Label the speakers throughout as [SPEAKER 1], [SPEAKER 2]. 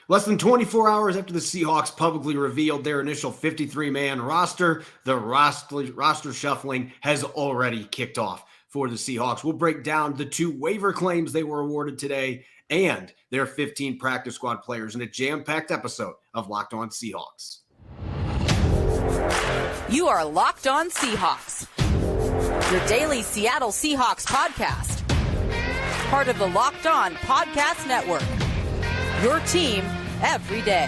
[SPEAKER 1] Less than 24 hours after the Seahawks publicly revealed their initial 53-man roster, the roster shuffling has already kicked off for the Seahawks. We'll break down the 2 waiver claims they were awarded today and their 15 practice squad players in a jam-packed episode of Locked On Seahawks.
[SPEAKER 2] You are Locked On Seahawks, your daily Seattle Seahawks podcast. Part of the Locked On Podcast Network, your team every day.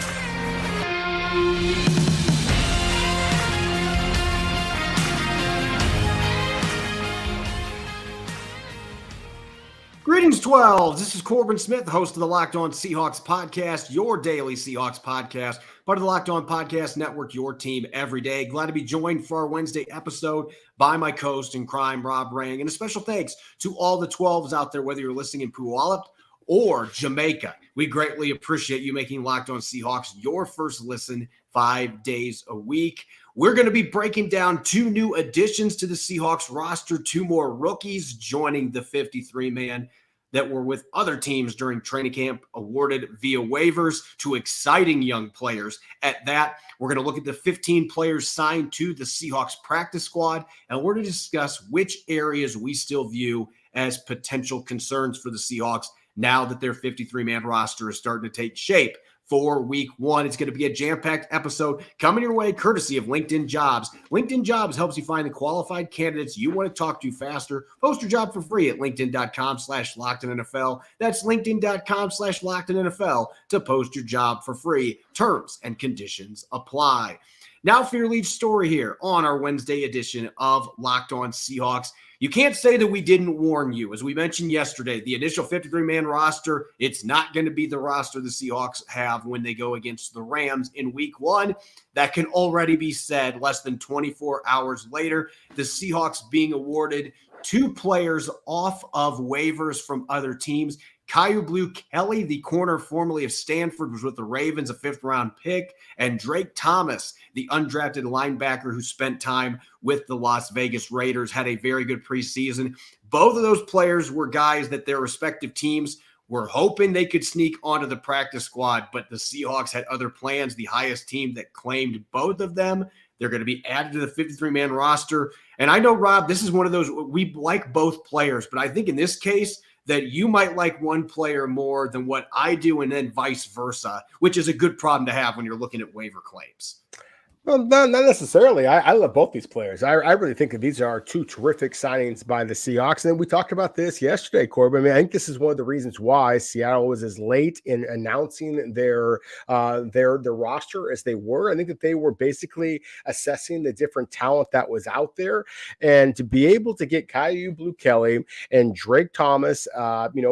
[SPEAKER 1] Greetings, 12s. This is Corbin Smith, host of the Locked On Seahawks podcast, your daily Seahawks podcast, part of the Locked On Podcast Network, your team every day. Glad to be joined for our Wednesday episode by my co-host in crime, Rob Rang. And a special thanks to all the 12s out there, whether you're listening in Puyallup or Jamaica. We greatly appreciate you making Locked On Seahawks your first listen 5 days a week. We're going to be breaking down 2 new additions to the Seahawks roster, 2 more rookies joining the 53-man that were with other teams during training camp, awarded via waivers, 2 exciting young players. At that, we're going to look at the 15 players signed to the Seahawks practice squad, and we're going to discuss which areas we still view as potential concerns for the Seahawks now that their 53-man roster is starting to take shape for week 1. It's going to be a jam-packed episode coming your way courtesy of LinkedIn Jobs. LinkedIn Jobs helps you find the qualified candidates you want to talk to faster. Post your job for free at linkedin.com/LockedOnNFL. That's linkedin.com/LockedOnNFL to post your job for free. Terms and conditions apply. Now for your lead story here on our Wednesday edition of Locked On Seahawks. You can't say that we didn't warn you. As we mentioned yesterday, the initial 53-man roster, it's not going to be the roster the Seahawks have when they go against the Rams in week 1. That can already be said less than 24 hours later. The Seahawks being awarded 2 players off of waivers from other teams. Kyu Blu Kelly, the corner formerly of Stanford, was with the Ravens, a 5th-round pick, and Drake Thomas, the undrafted linebacker who spent time with the Las Vegas Raiders, had a very good preseason. Both of those players were guys that their respective teams were hoping they could sneak onto the practice squad, but the Seahawks had other plans. The highest team that claimed both of them, they're going to be added to the 53-man roster. And I know, Rob, this is one of those, we like both players, but I think in this case, that you might like one player more than what I do, and then vice versa, which is a good problem to have when you're looking at waiver claims.
[SPEAKER 3] Well, not necessarily. I love both these players. I really think that these are 2 terrific signings by the Seahawks. And we talked about this yesterday, Corbin. I mean, I think this is one of the reasons why Seattle was as late in announcing their roster as they were. I think that they were basically assessing the different talent that was out there. And to be able to get Kyu Blu Kelly and Drake Thomas,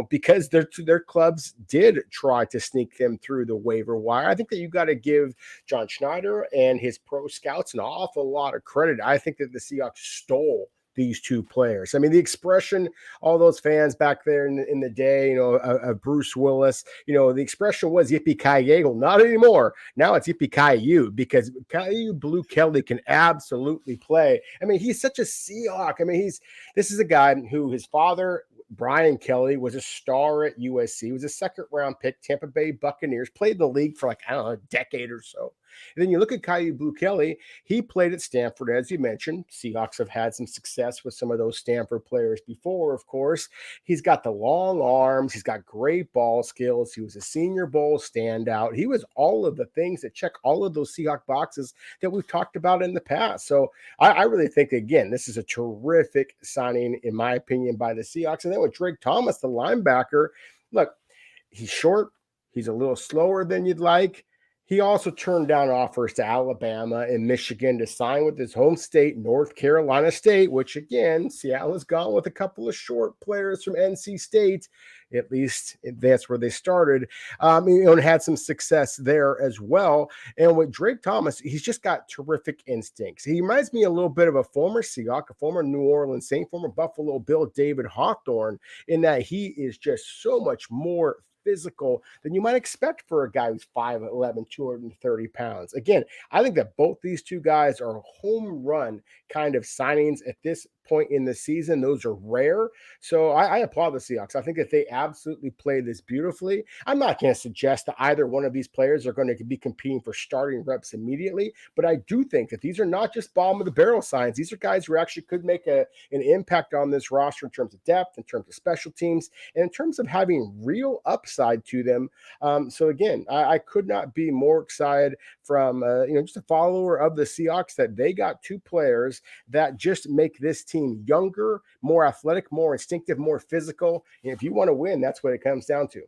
[SPEAKER 3] because their clubs did try to sneak them through the waiver wire, I think that you got to give John Schneider and his pro scouts an awful lot of credit. I think that the Seahawks stole these 2 players. I mean, the expression, all those fans back there in the day, of Bruce Willis, the expression was yippee-ki-yay. Not anymore. Now it's yippee-ki-you, because Kyu Blu Kelly can absolutely play. I mean, he's such a Seahawk. I mean, this is a guy who his father, Brian Kelly, was a star at USC, was a 2nd-round pick, Tampa Bay Buccaneers, played in the league for a decade or so. And then you look at Kyu Blu Kelly, he played at Stanford, as you mentioned. Seahawks have had some success with some of those Stanford players before, of course. He's got the long arms. He's got great ball skills. He was a Senior Bowl standout. He was all of the things that check all of those Seahawk boxes that we've talked about in the past. So I really think, again, this is a terrific signing, in my opinion, by the Seahawks. And then with Drake Thomas, the linebacker, look, he's short. He's a little slower than you'd like. He also turned down offers to Alabama and Michigan to sign with his home state, North Carolina State, which, again, Seattle has gone with a couple of short players from NC State. At least that's where they started. And had some success there as well. And with Drake Thomas, he's just got terrific instincts. He reminds me a little bit of a former Seahawk, a former New Orleans Saint, former Buffalo Bill, David Hawthorne, in that he is just so much more physical than you might expect for a guy who's 5'11", 230 pounds. Again, I think that both these 2 guys are home run kind of signings at this point in the season. Those are rare. So I applaud the Seahawks. I think that they absolutely play this beautifully. I'm not going to suggest that either one of these players are going to be competing for starting reps immediately, but I do think that these are not just bottom of the barrel signs. These are guys who actually could make an impact on this roster in terms of depth, in terms of special teams, and in terms of having real upside to them. So again, I could not be more excited from just a follower of the Seahawks that they got two players that just make this team younger, more athletic, more instinctive, more physical. And if you want to win, that's what it comes down to.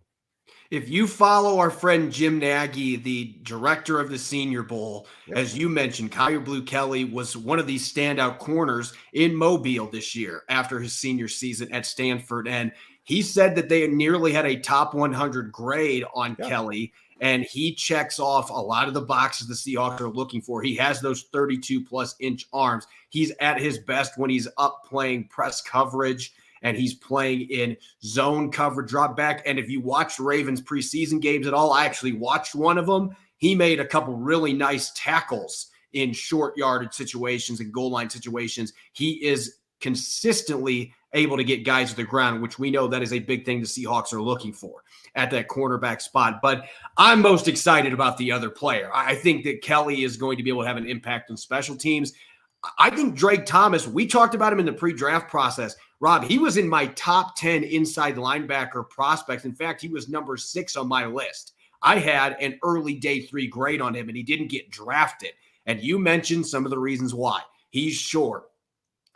[SPEAKER 1] If you follow our friend Jim Nagy, the director of the Senior Bowl, as you mentioned, Kyu Blu Kelly was one of these standout corners in Mobile this year after his senior season at Stanford. And he said that they nearly had a top 100 grade on Kelly, and he checks off a lot of the boxes the Seahawks are looking for. He has those 32-plus inch arms. He's at his best when he's up playing press coverage, and he's playing in zone cover drop back. And if you watched Ravens preseason games at all, I actually watched one of them. He made a couple really nice tackles in short yardage situations and goal line situations. He is consistently able to get guys to the ground, which we know that is a big thing the Seahawks are looking for at that cornerback spot. But I'm most excited about the other player. I think that Kelly is going to be able to have an impact on special teams. I think Drake Thomas, we talked about him in the pre-draft process. Rob, he was in my top 10 inside linebacker prospects. In fact, he was number 6 on my list. I had an early day 3 grade on him, and he didn't get drafted. And you mentioned some of the reasons why. He's short,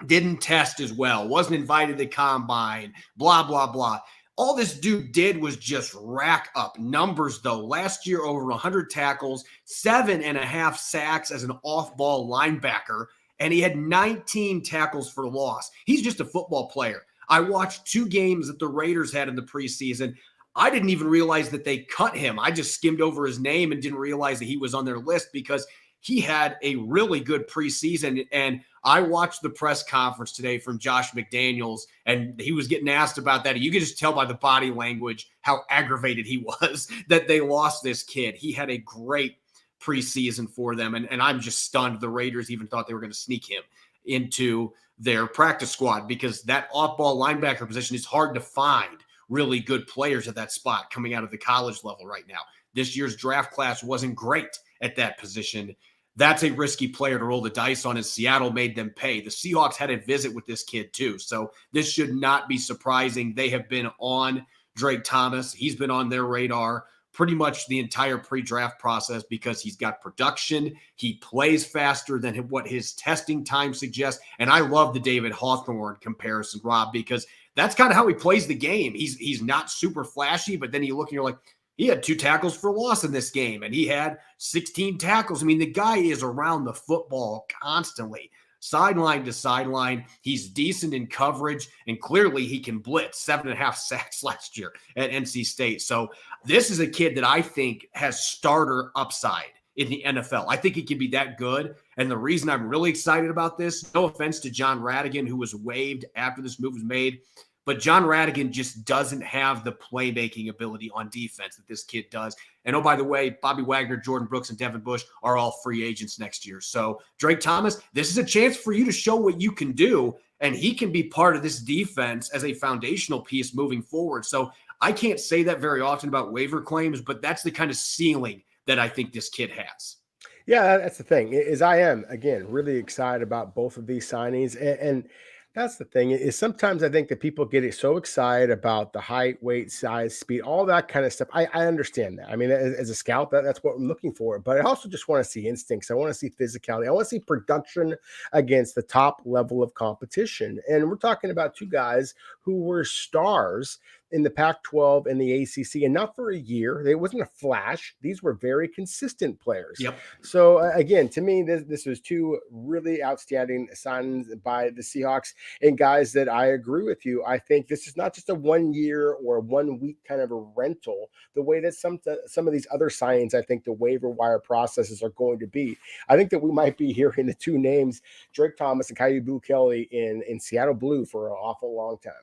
[SPEAKER 1] didn't test as well, wasn't invited to the combine, blah, blah, blah. All this dude did was just rack up numbers, though. Last year, over 100 tackles, 7.5 sacks as an off-ball linebacker, and he had 19 tackles for loss. He's just a football player. I watched 2 games that the Raiders had in the preseason. I didn't even realize that they cut him. I just skimmed over his name and didn't realize that he was on their list because he had a really good preseason. And I watched the press conference today from Josh McDaniels, and he was getting asked about that. You could just tell by the body language how aggravated he was that they lost this kid. He had a great preseason for them, and I'm just stunned the Raiders even thought they were going to sneak him into their practice squad because that off-ball linebacker position is hard to find really good players at that spot coming out of the college level right now. This year's draft class wasn't great at that position. That's a risky player to roll the dice on, and Seattle made them pay. The Seahawks had a visit with this kid too, so this should not be surprising. They have been on Drake Thomas. He's been on their radar pretty much the entire pre-draft process because he's got production. He plays faster than what his testing time suggests. And I love the David Hawthorne comparison, Rob, because that's kind of how he plays the game. He's not super flashy, but then you look and you're like, he had 2 tackles for loss in this game, and he had 16 tackles. I mean, the guy is around the football constantly. Sideline to sideline, he's decent in coverage, and clearly he can blitz. 7.5 sacks last year at NC State. So this is a kid that I think has starter upside in the NFL. I think he can be that good, and the reason I'm really excited about this, no offense to John Radigan, who was waived after this move was made, but John Radigan just doesn't have the playmaking ability on defense that this kid does. And oh, by the way, Bobby Wagner, Jordan Brooks, and Devin Bush are all free agents next year. So Drake Thomas, this is a chance for you to show what you can do, and he can be part of this defense as a foundational piece moving forward. So I can't say that very often about waiver claims, but that's the kind of ceiling that I think this kid has.
[SPEAKER 3] Yeah, that's the thing, is I am, again, really excited about both of these signings. And that's the thing, is sometimes I think that people get so excited about the height, weight, size, speed, all that kind of stuff. I understand that. I mean, as a scout, that's what I'm looking for. But I also just want to see instincts. I want to see physicality. I want to see production against the top level of competition. And we're talking about 2 guys who were stars in the Pac-12 and the ACC, and not for a year. It wasn't a flash. These were very consistent players.
[SPEAKER 1] Yep.
[SPEAKER 3] So again, to me, this was 2 really outstanding signings by the Seahawks, and guys that I agree with you. I think this is not just a 1 year or 1 week kind of a rental, the way that some of these other signings, I think the waiver wire processes are going to be. I think that we might be hearing the 2 names, Drake Thomas and Kyu Blu Kelly in Seattle Blue for an awful long time.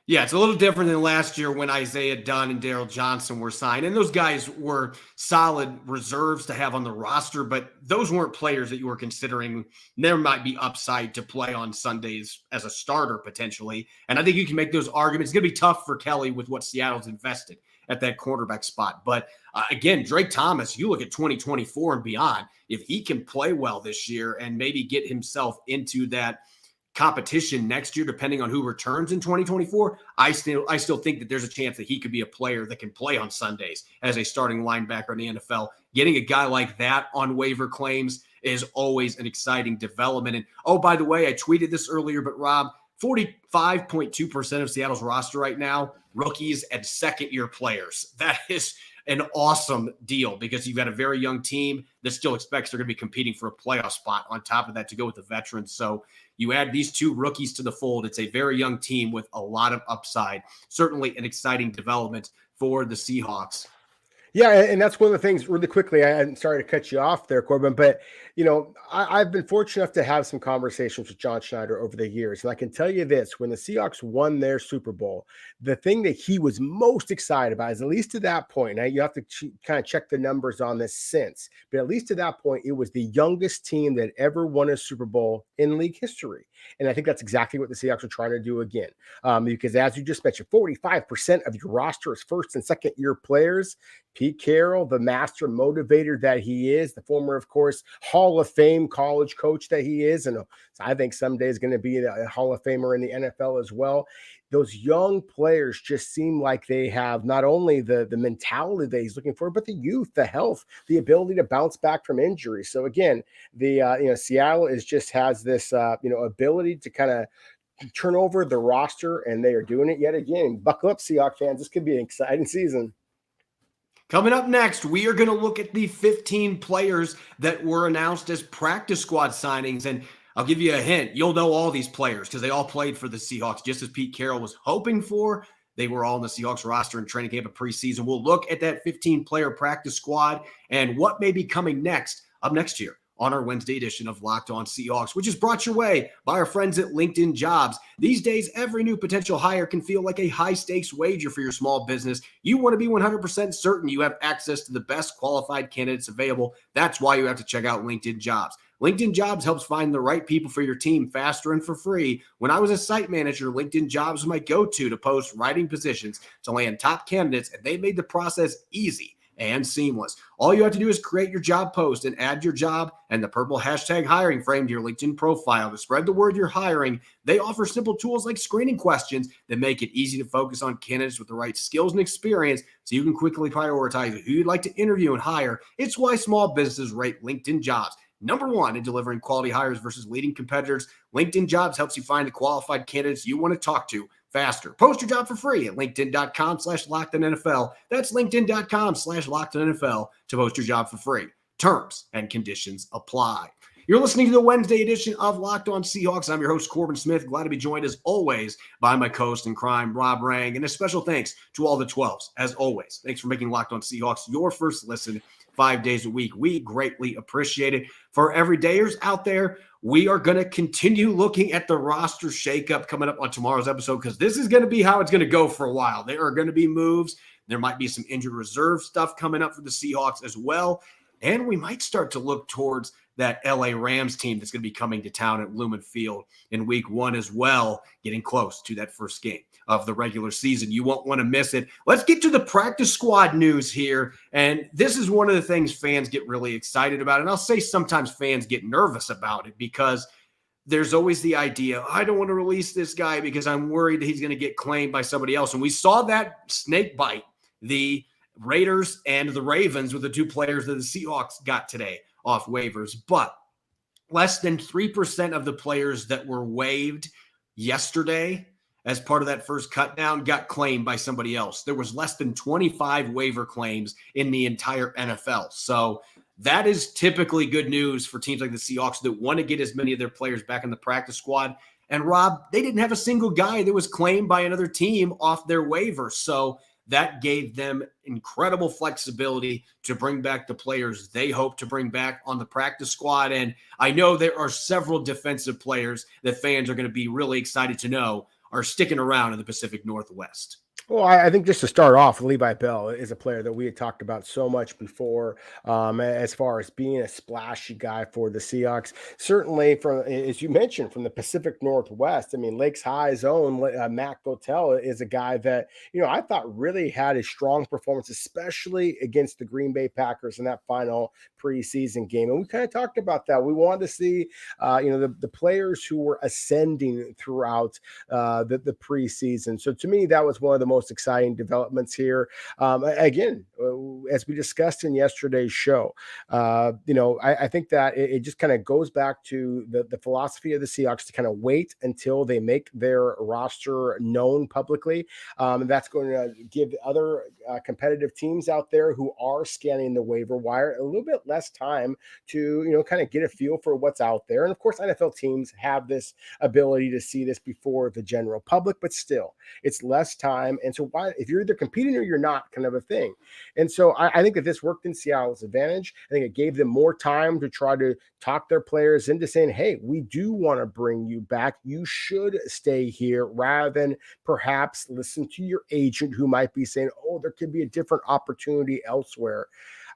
[SPEAKER 1] Yeah, it's a little different than last year when Isaiah Dunn and Daryl Johnson were signed. And those guys were solid reserves to have on the roster, but those weren't players that you were considering. There might be upside to play on Sundays as a starter potentially. And I think you can make those arguments. It's going to be tough for Kelly with what Seattle's invested at that quarterback spot. But again, Drake Thomas, you look at 2024 and beyond, if he can play well this year and maybe get himself into that competition next year, depending on who returns in 2024, I still think that there's a chance that he could be a player that can play on Sundays as a starting linebacker in the NFL. Getting a guy like that on waiver claims is always an exciting development. And oh, by the way, I tweeted this earlier, but Rob, 45.2% of Seattle's roster right now, rookies and second-year players. That is an awesome deal because you've got a very young team that still expects they're going to be competing for a playoff spot on top of that to go with the veterans. So you add these two rookies to the fold. It's a very young team with a lot of upside. Certainly an exciting development for the Seahawks.
[SPEAKER 3] Yeah, and that's one of the things really quickly. I'm sorry to cut you off there, Corbin, but I've been fortunate enough to have some conversations with John Schneider over the years. And I can tell you this, when the Seahawks won their Super Bowl, the thing that he was most excited about is, at least to that point, now you have to kind of check the numbers on this since, but at least to that point, it was the youngest team that ever won a Super Bowl in league history. And I think that's exactly what the Seahawks are trying to do again. Because as you just mentioned, 45% of your roster is first and second year players. Pete Carroll, the master motivator that he is, the former, of course, Hall of Fame college coach that he is. And I think someday is going to be a Hall of Famer in the NFL as well. Those young players just seem like they have not only the mentality that he's looking for, but the youth, the health, the ability to bounce back from injury. So again, Seattle has this ability to kind of turn over the roster, and they are doing it yet again. Buckle up, Seahawks fans. This could be an exciting season.
[SPEAKER 1] Coming up next, we are going to look at the 15 players that were announced as practice squad signings. And I'll give you a hint. You'll know all these players because they all played for the Seahawks, just as Pete Carroll was hoping for. They were all in the Seahawks roster in training camp and preseason. We'll look at that 15-player practice squad and what may be coming next up next year on our Wednesday edition of Locked On Seahawks, which is brought your way by our friends at LinkedIn Jobs. These days, every new potential hire can feel like a high-stakes wager for your small business. You want to be 100% certain you have access to the best qualified candidates available. That's why you have to check out LinkedIn Jobs. LinkedIn Jobs helps find the right people for your team faster and for free. When I was a site manager, LinkedIn Jobs was my go-to to post writing positions to land top candidates, and they made the process easy and seamless. All you have to do is create your job post and add your job and the purple hashtag hiring frame to your LinkedIn profile to spread the word you're hiring. They offer simple tools like screening questions that make it easy to focus on candidates with the right skills and experience so you can quickly prioritize who you'd like to interview and hire. It's why small businesses rate LinkedIn Jobs number one in delivering quality hires versus leading competitors. LinkedIn Jobs helps you find the qualified candidates you want to talk to faster. Post your job for free at linkedin.com/LockedOnNFL. That's linkedin.com/LockedOnNFL to post your job for free. Terms and conditions apply. You're listening to the Wednesday edition of Locked On Seahawks. I'm your host, Corbin Smith. Glad to be joined, as always, by my co-host in crime, Rob Rang. And a special thanks to all the 12s, as always. Thanks for making Locked On Seahawks your first listen 5 days a week. We greatly appreciate it. For everydayers out there, we are going to continue looking at the roster shakeup coming up on tomorrow's episode, because this is going to be how it's going to go for a while. There are going to be moves. There might be some injured reserve stuff coming up for the Seahawks as well. And we might start to look towards that LA Rams team that's going to be coming to town at Lumen Field in week 1 as well, getting close to that first game of the regular season. You won't want to miss it. Let's get to the practice squad news here. And this is one of the things fans get really excited about. And I'll say sometimes fans get nervous about it because there's always the idea, I don't want to release this guy because I'm worried that he's going to get claimed by somebody else. And we saw that snake bite the Raiders and the Ravens with the two players that the Seahawks got today off waivers. But less than 3% of the players that were waived yesterday as part of that first cut down got claimed by somebody else. There was less than 25 waiver claims in the entire NFL. So that is typically good news for teams like the Seahawks that want to get as many of their players back in the practice squad. And Rob, they didn't have a single guy that was claimed by another team off their waiver. So that gave them incredible flexibility to bring back the players they hope to bring back on the practice squad. And I know there are several defensive players that fans are going to be really excited to know are sticking around in the Pacific Northwest?
[SPEAKER 3] Well, I think just to start off, Levi Bell is a player that we had talked about so much before, as far as being a splashy guy for the Seahawks. Certainly, from as you mentioned, from the Pacific Northwest. I mean, Lakes High's own Matt Gotel is a guy that I thought really had a strong performance, especially against the Green Bay Packers in that final preseason game. And we kind of talked about that. We wanted to see, the players who were ascending throughout the preseason. So to me, that was one of the most exciting developments here. Again, as we discussed in yesterday's show, I think that it just kind of goes back to the philosophy of the Seahawks to kind of wait until they make their roster known publicly. And that's going to give other competitive teams out there who are scanning the waiver wire a little bit less time to, kind of get a feel for what's out there. And of course, NFL teams have this ability to see this before the general public, but still, it's less time. And so why, if you're either competing or you're not, kind of a thing. And so I think that this worked in Seattle's advantage. I think it gave them more time to try to talk their players into saying, hey, we do want to bring you back. You should stay here, rather than perhaps listen to your agent who might be saying, oh, there could be a different opportunity elsewhere.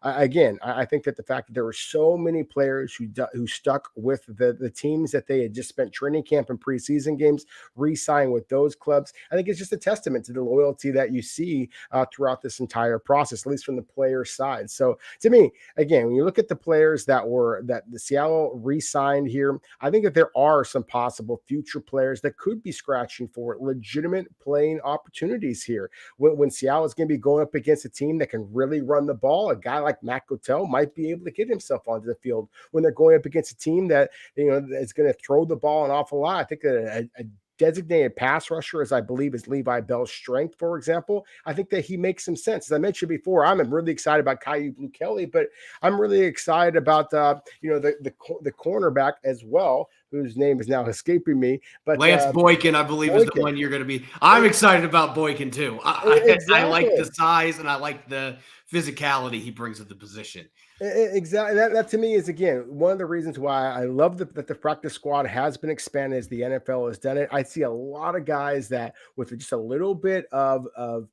[SPEAKER 3] Again, I think that the fact that there were so many players who stuck with the teams that they had just spent training camp and preseason games, re-signing with those clubs, I think it's just a testament to the loyalty that you see throughout this entire process, at least from the player side. So to me, again, when you look at the players that the Seattle re-signed here, I think that there are some possible future players that could be scratching for legitimate playing opportunities here. When Seattle is going to be going up against a team that can really run the ball, a guy like Matt Gotel might be able to get himself onto the field. When they're going up against a team that is going to throw the ball an awful lot, I think that a designated pass rusher, as I believe is Levi Bell's strength, for example, I think that he makes some sense. As I mentioned before, I'm really excited about Kyu Blu Kelly, but I'm really excited about the cornerback as well, whose name is now escaping me. But
[SPEAKER 1] Lance Boykin, I believe, is the one you're going to be. I'm excited about Boykin too. I like the size and I like the physicality he brings at the position.
[SPEAKER 3] Exactly. That to me is, again, one of the reasons why I love that the practice squad has been expanded as the NFL has done it. I see a lot of guys that with just a little bit of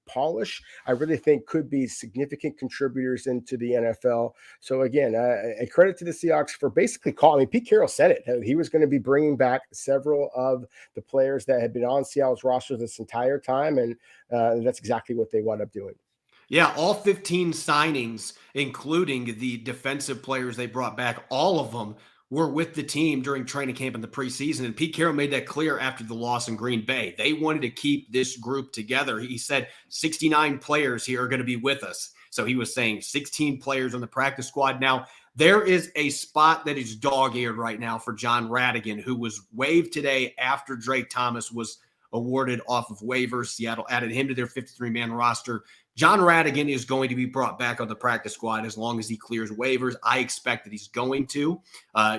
[SPEAKER 3] polish, I really think could be significant contributors into the NFL. So again, a credit to the Seahawks for basically calling. Pete Carroll said it. He was going to be bringing back several of the players that had been on Seattle's roster this entire time. And that's exactly what they wound up doing.
[SPEAKER 1] Yeah, all 15 signings, including the defensive players they brought back, all of them were with the team during training camp in the preseason. And Pete Carroll made that clear after the loss in Green Bay. They wanted to keep this group together. He said 69 players here are going to be with us. So he was saying 16 players on the practice squad. Now, there is a spot that is dog-eared right now for John Radigan, who was waived today after Drake Thomas was awarded off of waivers. Seattle added him to their 53-man roster. John Radigan is going to be brought back on the practice squad as long as he clears waivers. I expect that he's going to.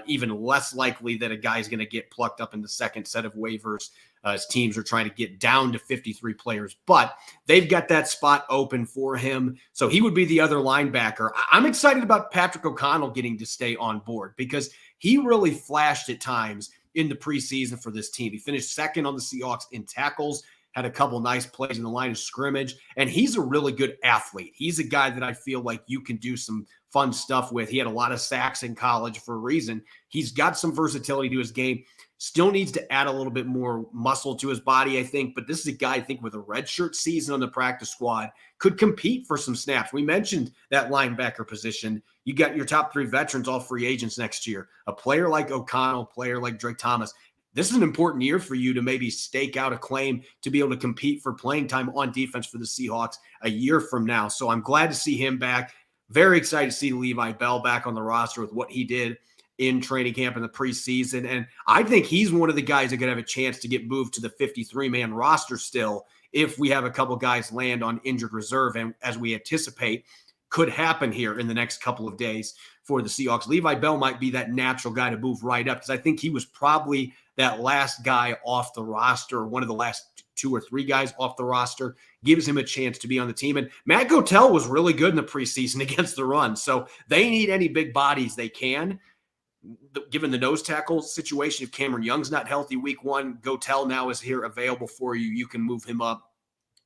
[SPEAKER 1] Even less likely that a guy's going to get plucked up in the second set of waivers as teams are trying to get down to 53 players. But they've got that spot open for him. So he would be the other linebacker. I'm excited about Patrick O'Connell getting to stay on board because he really flashed at times in the preseason for this team. He finished second on the Seahawks in tackles, had a couple nice plays in the line of scrimmage, and he's a really good athlete. He's a guy that I feel like you can do some fun stuff with. He had a lot of sacks in college for a reason. He's got some versatility to his game. Still needs to add a little bit more muscle to his body, I think. But this is a guy, I think, with a redshirt season on the practice squad, could compete for some snaps. We mentioned that linebacker position. You got your top three veterans, all free agents next year. A player like O'Connell, a player like Drake Thomas. This is an important year for you to maybe stake out a claim to be able to compete for playing time on defense for the Seahawks a year from now. So I'm glad to see him back. Very excited to see Levi Bell back on the roster with what he did in training camp in the preseason. And I think he's one of the guys that could have a chance to get moved to the 53-man roster still if we have a couple guys land on injured reserve. And as we anticipate could happen here in the next couple of days for the Seahawks, Levi Bell might be that natural guy to move right up because I think he was probably that last guy off the roster, one of the last two or three guys off the roster, gives him a chance to be on the team. And Matt Gotel was really good in the preseason against the run. So they need any big bodies they can. given the nose tackle situation, if Cameron Young's not healthy week 1, Gotel now is here available for you. You can move him up,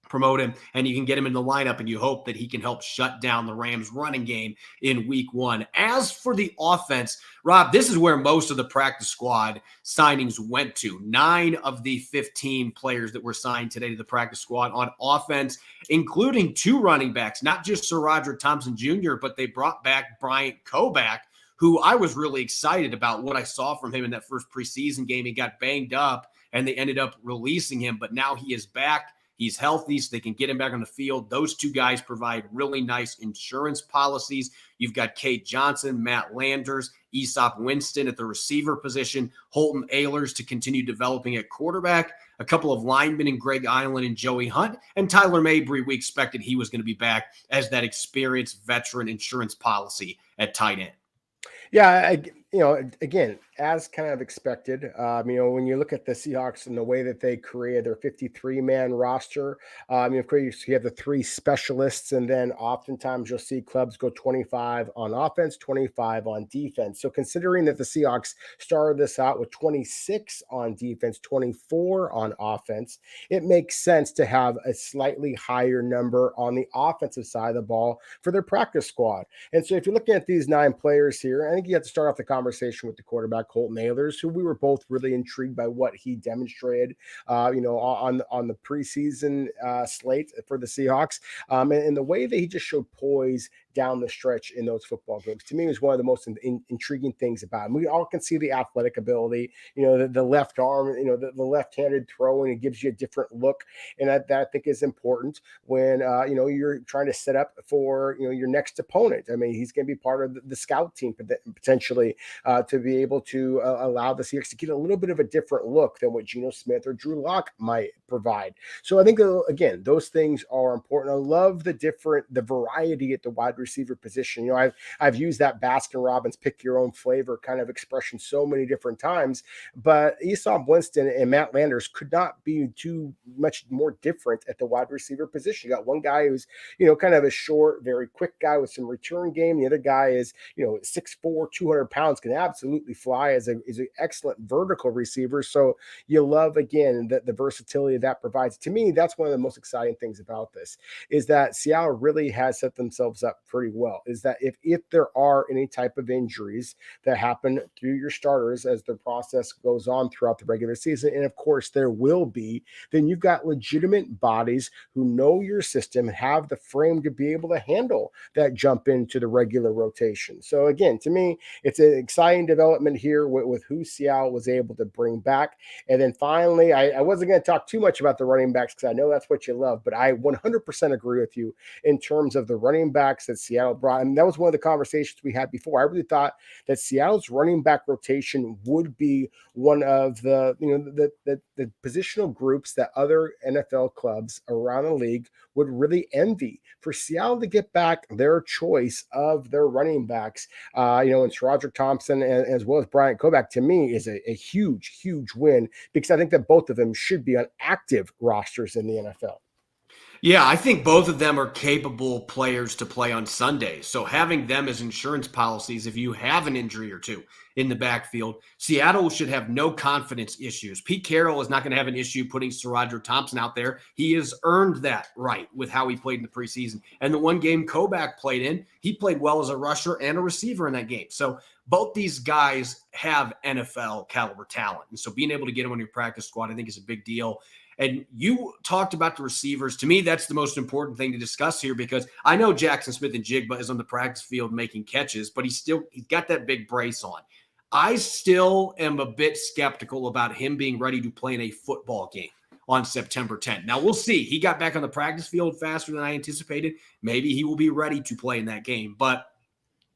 [SPEAKER 1] promote him, and you can get him in the lineup, and you hope that he can help shut down the Rams running game in week 1. As for the offense, Rob, this is where most of the practice squad signings went to. 9 of the 15 players that were signed today to the practice squad on offense, including 2 running backs, not just Sir Roderick Thompson Jr., but they brought back Bryant Koback, who I was really excited about what I saw from him in that first preseason game. He got banged up, and they ended up releasing him, but now he is back. He's healthy, so they can get him back on the field. Those 2 guys provide really nice insurance policies. You've got Kate Johnson, Matt Landers, Aesop Winston at the receiver position, Holton Ahlers to continue developing at quarterback, a couple of linemen in Greg Island and Joey Hunt, and Tyler Mabry. We expected he was going to be back as that experienced veteran insurance policy at tight end.
[SPEAKER 3] Yeah, again, as kind of expected, when you look at the Seahawks and the way that they created their 53-man roster, of course, you have the 3 specialists, and then oftentimes you'll see clubs go 25 on offense, 25 on defense. So considering that the Seahawks started this out with 26 on defense, 24 on offense, it makes sense to have a slightly higher number on the offensive side of the ball for their practice squad. And so if you're looking at these 9 players here, I think you have to start off the conversation with the quarterback, Holton Ahlers, who we were both really intrigued by what he demonstrated, on the preseason slate for the Seahawks, and the way that he just showed poise down the stretch in those football games. To me, was one of the most intriguing things about him. We all can see the athletic ability, the left arm, the left-handed throw, and it gives you a different look. And that I think is important when, you're trying to set up for, your next opponent. I mean, he's going to be part of the scout team potentially to be able to allow the Seahawks to get a little bit of a different look than what Geno Smith or Drew Lock might provide. So I think, again, those things are important. I love the variety at the wide receiver position. I've used that Baskin Robbins pick your own flavor kind of expression so many different times, but Aesop Winston and Matt Landers could not be too much more different at the wide receiver position. You got one guy who's, kind of a short, very quick guy with some return game. The other guy is, 6'4", 200 pounds, can absolutely fly as an excellent vertical receiver. So you love, again, the versatility that provides. To me, that's one of the most exciting things about this, is that Seattle really has set themselves up pretty well, is that if there are any type of injuries that happen through your starters as the process goes on throughout the regular season, and of course there will be, then you've got legitimate bodies who know your system and have the frame to be able to handle that jump into the regular rotation. So again, to me, it's an exciting development here with who Seattle was able to bring back. And then finally, I wasn't going to talk too much about the running backs because I know that's what you love, but I 100% agree with you in terms of the running backs that Seattle brought. And that was one of the conversations we had before. I really thought that Seattle's running back rotation would be one of the positional groups that other NFL clubs around the league would really envy. For Seattle to get back their choice of their running backs, and Sir Roderick Thompson as well as Bryant Koback, to me is a huge, huge win, because I think that both of them should be on active rosters in the NFL.
[SPEAKER 1] Yeah, I think both of them are capable players to play on Sundays. So having them as insurance policies, if you have an injury or two in the backfield, Seattle should have no confidence issues. Pete Carroll is not going to have an issue putting Sir Roderick Thompson out there. He has earned that right with how he played in the preseason. And the one game Koback played in, he played well as a rusher and a receiver in that game. So both these guys have NFL caliber talent. And so being able to get them on your practice squad, I think, is a big deal. And you talked about the receivers. To me, that's the most important thing to discuss here, because I know Jackson Smith-Njigba is on the practice field making catches, but he's got that big brace on. I still am a bit skeptical about him being ready to play in a football game on September 10th. Now, we'll see. He got back on the practice field faster than I anticipated. Maybe he will be ready to play in that game. But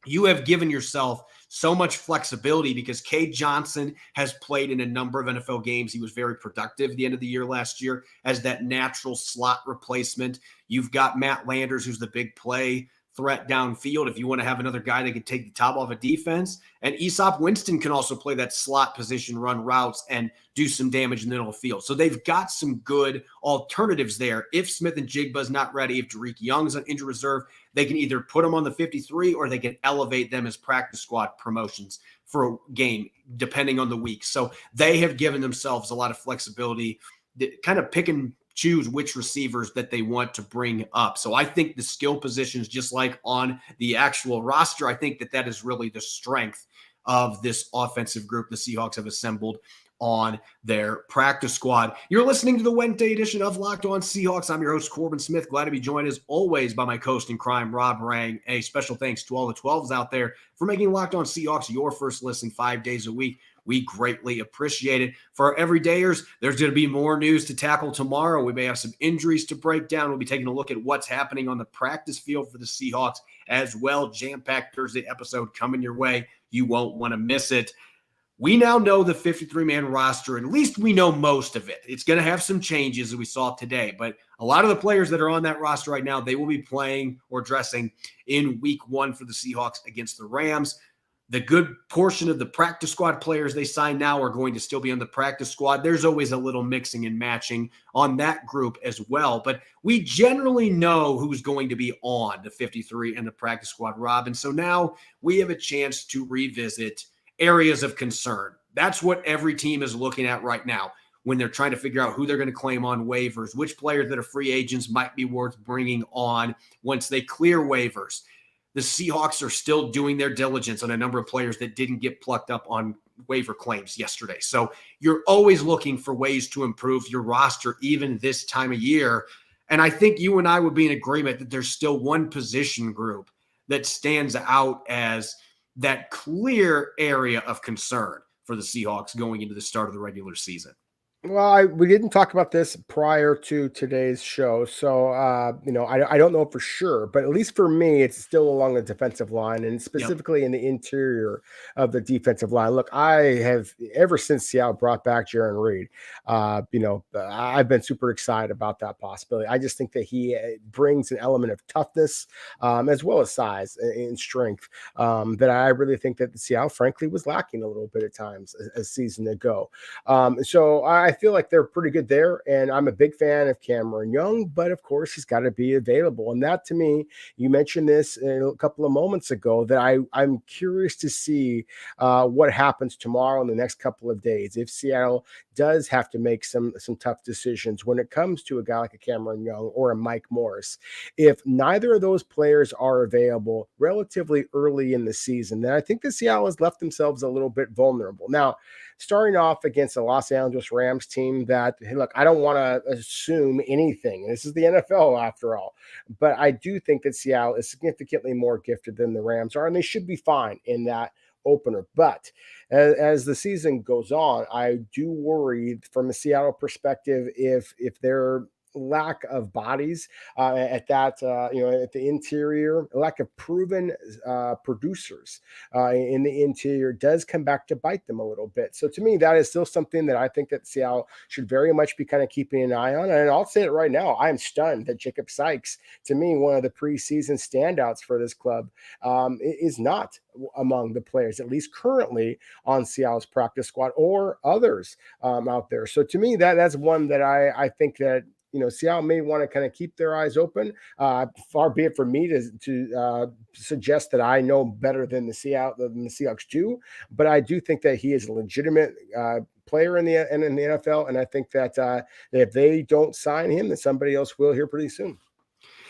[SPEAKER 1] you have given yourself so much flexibility, because Cade Johnson has played in a number of NFL games. He was very productive at the end of the year last year as that natural slot replacement. You've got Matt Landers, who's the big play threat downfield if you want to have another guy that can take the top off a defense. And Aesop Winston can also play that slot position, run routes, and do some damage in the middle of the field. So they've got some good alternatives there. If Smith and Jigba's not ready, if Derek Young's on injured reserve, they can either put them on the 53 or they can elevate them as practice squad promotions for a game, depending on the week. So they have given themselves a lot of flexibility, kind of pick and choose which receivers that they want to bring up. So I think the skill positions, just like on the actual roster, I think that is really the strength of this offensive group the Seahawks have assembled on their practice squad. You're listening to the Wednesday edition of Locked On Seahawks. I'm your host, Corbin Smith. Glad to be joined as always by my co-host in crime, Rob Rang. A special thanks to all the 12s out there for making Locked On Seahawks your first listen 5 days a week. We greatly appreciate it. For our everydayers, there's going to be more news to tackle tomorrow. We may have some injuries to break down. We'll be taking a look at what's happening on the practice field for the Seahawks as well. Jam-packed Thursday episode coming your way. You won't want to miss it. We now know the 53-man roster, and at least we know most of it. It's going to have some changes as we saw today, but a lot of the players that are on that roster right now, they will be playing or dressing in week 1 for the Seahawks against the Rams. The good portion of the practice squad players they sign now are going to still be on the practice squad. There's always a little mixing and matching on that group as well. But we generally know who's going to be on the 53 and the practice squad, Rob. And so now we have a chance to revisit areas of concern. That's what every team is looking at right now when they're trying to figure out who they're going to claim on waivers, which players that are free agents might be worth bringing on once they clear waivers. The Seahawks are still doing their diligence on a number of players that didn't get plucked up on waiver claims yesterday. So you're always looking for ways to improve your roster, even this time of year. And I think you and I would be in agreement that there's still one position group that stands out as that clear area of concern for the Seahawks going into the start of the regular season.
[SPEAKER 3] Well, we didn't talk about this prior to today's show, so I don't know for sure, but at least for me, it's still along the defensive line and specifically in the interior of the defensive line. Look, I have ever since Seattle brought back Jarran Reed, I've been super excited about that possibility. I just think that he brings an element of toughness as well as size and strength that I really think that Seattle, frankly, was lacking a little bit at times a season ago. So I feel like they're pretty good there, and I'm a big fan of Cameron Young, but of course he's got to be available. And that, to me, you mentioned this a couple of moments ago, that I'm curious to see what happens tomorrow in the next couple of days. If Seattle does have to make some tough decisions when it comes to a guy like a Cameron Young or a Mike Morris, if neither of those players are available relatively early in the season, then I think the Seattle has left themselves a little bit vulnerable. Now, starting off against the Los Angeles Rams team that, hey, look, I don't want to assume anything. This is the NFL after all. But I do think that Seattle is significantly more gifted than the Rams are, and they should be fine in that opener. But as the season goes on, I do worry from a Seattle perspective if they're lack of bodies at the interior, lack of proven producers in the interior does come back to bite them a little bit. So to me, that is still something that I think that Seattle should very much be kind of keeping an eye on. And I'll say it right now, I am stunned that Jacob Sykes, to me, one of the preseason standouts for this club, is not among the players, at least currently on Seattle's practice squad or others out there. So to me, that's one that I think that Seattle may want to kind of keep their eyes open. Far be it from me to suggest that I know better than the Seahawks do, but I do think that he is a legitimate player in the NFL, and I think that if they don't sign him, then somebody else will here pretty soon.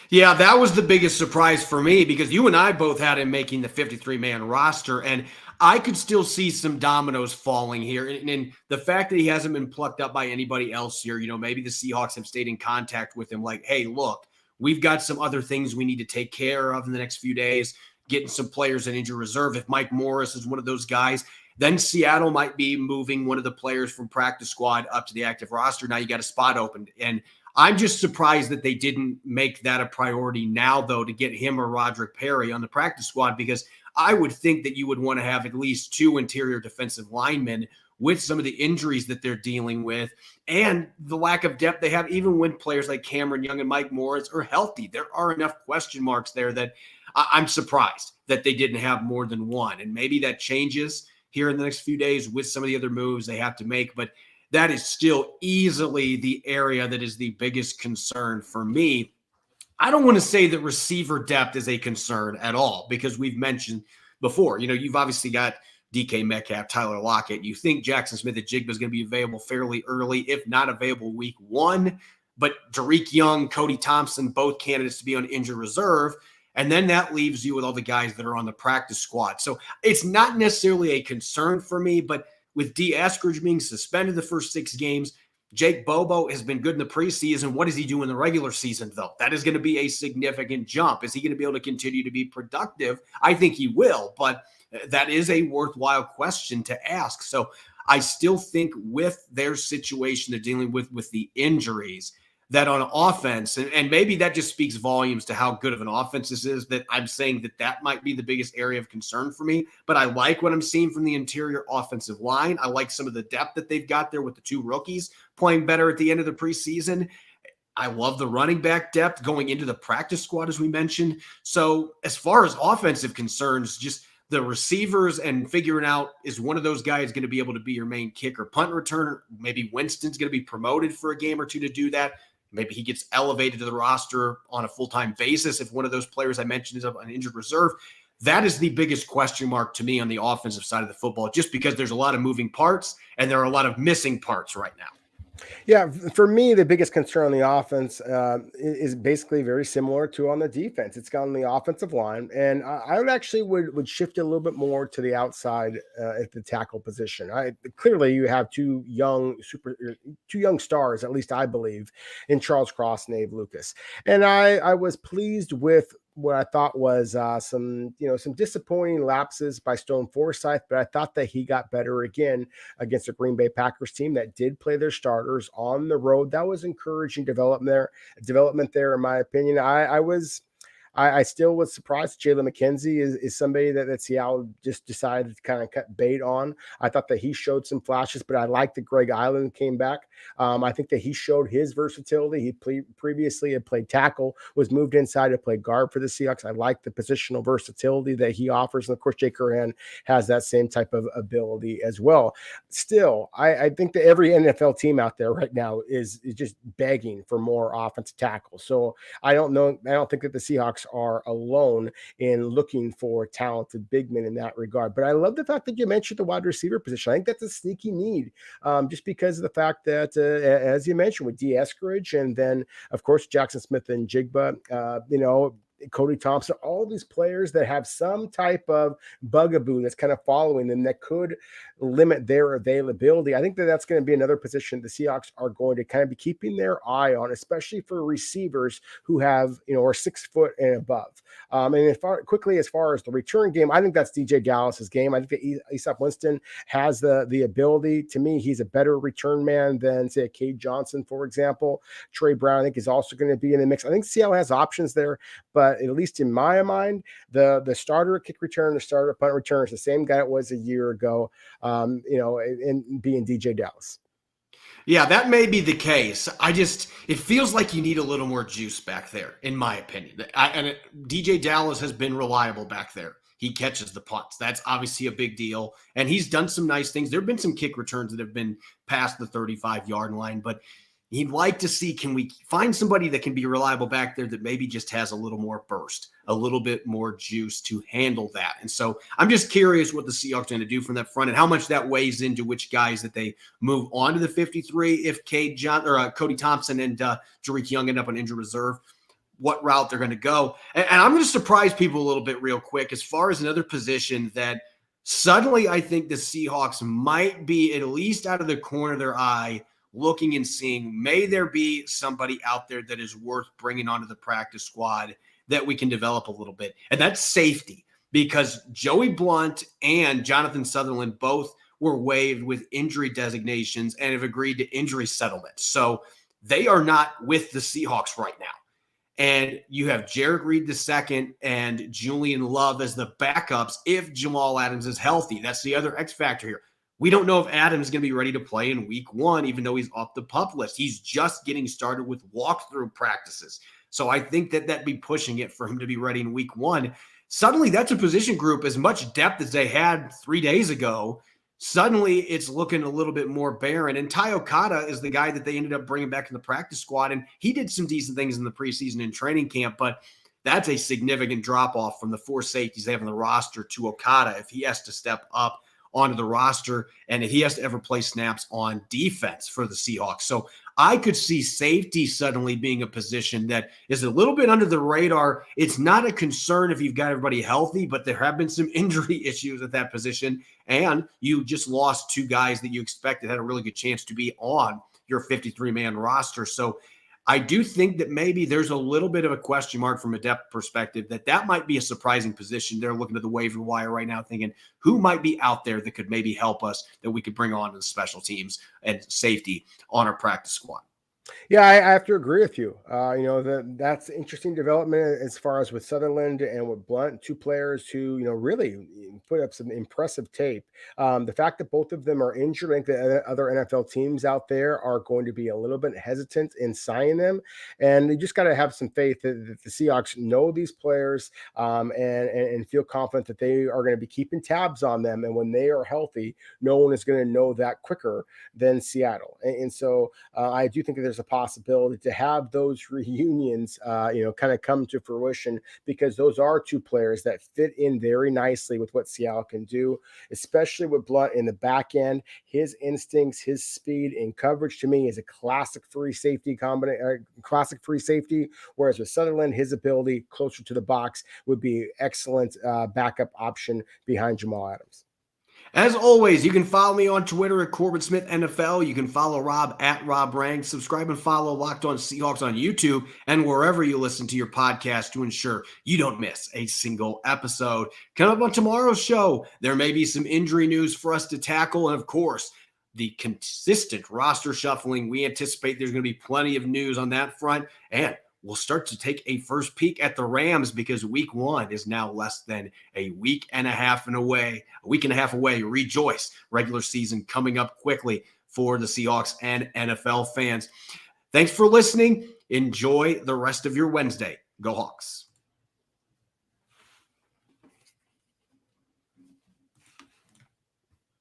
[SPEAKER 1] Yeah, that was the biggest surprise for me because you and I both had him making the 53-man roster, and I could still see some dominoes falling here. And the fact that he hasn't been plucked up by anybody else here, maybe the Seahawks have stayed in contact with him like, hey, look, we've got some other things we need to take care of in the next few days, getting some players in injury reserve. If Mike Morris is one of those guys, then Seattle might be moving one of the players from practice squad up to the active roster. Now you got a spot open. And I'm just surprised that they didn't make that a priority now, though, to get him or Roderick Perry on the practice squad, because I would think that you would want to have at least 2 interior defensive linemen with some of the injuries that they're dealing with and the lack of depth they have, even when players like Cameron Young and Mike Morris are healthy. There are enough question marks there that I'm surprised that they didn't have more than one. And maybe that changes here in the next few days with some of the other moves they have to make. But that is still easily the area that is the biggest concern for me. I don't want to say that receiver depth is a concern at all, because we've mentioned before, you've obviously got DK Metcalf, Tyler Lockett. You think Jackson Smith-Njigba is going to be available fairly early, if not available week one. But Tariq Young, Cody Thompson, both candidates to be on injured reserve. And then that leaves you with all the guys that are on the practice squad. So it's not necessarily a concern for me, but with D. Eskridge being suspended the first 6 games, Jake Bobo has been good in the preseason. What does he do in the regular season, though? That is going to be a significant jump. Is he going to be able to continue to be productive? I think he will, but that is a worthwhile question to ask. So I still think with their situation they're dealing with the injuries, that on offense, and maybe that just speaks volumes to how good of an offense this is, that I'm saying that might be the biggest area of concern for me. But I like what I'm seeing from the interior offensive line. I like some of the depth that they've got there with the 2 rookies playing better at the end of the preseason. I love the running back depth going into the practice squad, as we mentioned. So as far as offensive concerns, just the receivers and figuring out, is one of those guys going to be able to be your main kicker, punt returner? Maybe Winston's going to be promoted for a game or two to do that. Maybe he gets elevated to the roster on a full-time basis if one of those players I mentioned is on injured reserve. That is the biggest question mark to me on the offensive side of the football, just because there's a lot of moving parts and there are a lot of missing parts right now.
[SPEAKER 3] Yeah, for me, the biggest concern on the offense is basically very similar to on the defense. It's on the offensive line, and I would shift a little bit more to the outside at the tackle position. Clearly, you have two young stars, at least I believe, in Charles Cross and Abe Lucas, and I was pleased with what I thought was some disappointing lapses by Stone Forsythe, but I thought that he got better again against the Green Bay Packers team that did play their starters on the road. That was encouraging development there, in my opinion. I still was surprised Jalen McKenzie is somebody that Seattle just decided to kind of cut bait on. I thought that he showed some flashes, but I liked that Greg Island came back. I think that he showed his versatility. He previously had played tackle, was moved inside to play guard for the Seahawks. I like the positional versatility that he offers. And of course, Jake Curran has that same type of ability as well. Still, I think that every NFL team out there right now is just begging for more offensive tackle. So I don't think that the Seahawks are alone in looking for talented big men in that regard. But I love the fact that you mentioned the wide receiver position. I think that's a sneaky need, just because of the fact that, as you mentioned, with D. Eskridge and then, of course, Jackson Smith-Njigba, Cody Thompson, all these players that have some type of bugaboo that's kind of following them that could limit their availability. I think that that's going to be another position the Seahawks are going to kind of be keeping their eye on, especially for receivers who have, are 6 foot and above. And as far as the return game, I think that's DJ Dallas's game. I think that Easop Winston has the ability. To me, he's a better return man than, say, a Cade Johnson, for example. Trey Brown, I think, is also going to be in the mix. I think Seattle has options there, but at least in my mind, the starter kick return, the starter punt return is the same guy it was a year ago, and being DJ Dallas.
[SPEAKER 1] Yeah, that may be the case. It feels like you need a little more juice back there, in my opinion. DJ Dallas has been reliable back there. He catches the punts. That's obviously a big deal. And he's done some nice things. There have been some kick returns that have been past the 35-yard line, but he'd like to see, can we find somebody that can be reliable back there that maybe just has a little more burst, a little bit more juice to handle that. And so I'm just curious what the Seahawks are going to do from that front and how much that weighs into which guys that they move on to the 53 if Cody Thompson and Tariq Young end up on injured reserve, what route they're going to go. And I'm going to surprise people a little bit real quick as far as another position that suddenly I think the Seahawks might be, at least out of the corner of their eye, looking and seeing, may there be somebody out there that is worth bringing onto the practice squad that we can develop a little bit. And that's safety, because Joey Blount and Jonathan Sutherland both were waived with injury designations and have agreed to injury settlements. So they are not with the Seahawks right now. And you have Jarek Reed II and Julian Love as the backups if Jamal Adams is healthy. That's the other X factor here. We don't know if Adams is going to be ready to play in week one, even though he's off the PUP list. He's just getting started with walkthrough practices. So I think that that'd be pushing it for him to be ready in week 1. Suddenly, that's a position group as much depth as they had 3 days ago. Suddenly, it's looking a little bit more barren. And Ty Okada is the guy that they ended up bringing back in the practice squad. And he did some decent things in the preseason and training camp, but that's a significant drop-off from the 4 safeties they have on the roster to Okada if he has to step up onto the roster and if he has to ever play snaps on defense for the Seahawks. So I could see safety suddenly being a position that is a little bit under the radar. It's not a concern if you've got everybody healthy, but there have been some injury issues at that position. And you just lost 2 guys that you expected had a really good chance to be on your 53-man roster. So I do think that maybe there's a little bit of a question mark from a depth perspective that might be a surprising position. They're looking at the waiver wire right now thinking who might be out there that could maybe help us that we could bring on to the special teams and safety on our practice squad.
[SPEAKER 3] Yeah, I have to agree with you. That's interesting development as far as with Sutherland and with Blunt, 2 players who, really put up some impressive tape. The fact that both of them are injured, I think the other NFL teams out there are going to be a little bit hesitant in signing them. And you just got to have some faith that the Seahawks know these players and feel confident that they are going to be keeping tabs on them. And when they are healthy, no one is going to know that quicker than Seattle. And so I do think that there's a possibility to have those reunions, kind of come to fruition, because those are 2 players that fit in very nicely with what Seattle can do, especially with Blunt in the back end. His instincts, his speed in coverage to me is a classic free safety whereas with Sutherland, his ability closer to the box would be excellent backup option behind Jamal Adams.
[SPEAKER 1] As always, you can follow me on Twitter at Corbin Smith NFL. You can follow Rob at Rob Rang. Subscribe and follow Locked On Seahawks on YouTube and wherever you listen to your podcast to ensure you don't miss a single episode. Coming up on tomorrow's show, there may be some injury news for us to tackle. And of course, the consistent roster shuffling. We anticipate there's going to be plenty of news on that front. And we'll start to take a first peek at the Rams because week 1 is now less than a week and a half away. Rejoice. Regular season coming up quickly for the Seahawks and NFL fans. Thanks for listening. Enjoy the rest of your Wednesday. Go Hawks.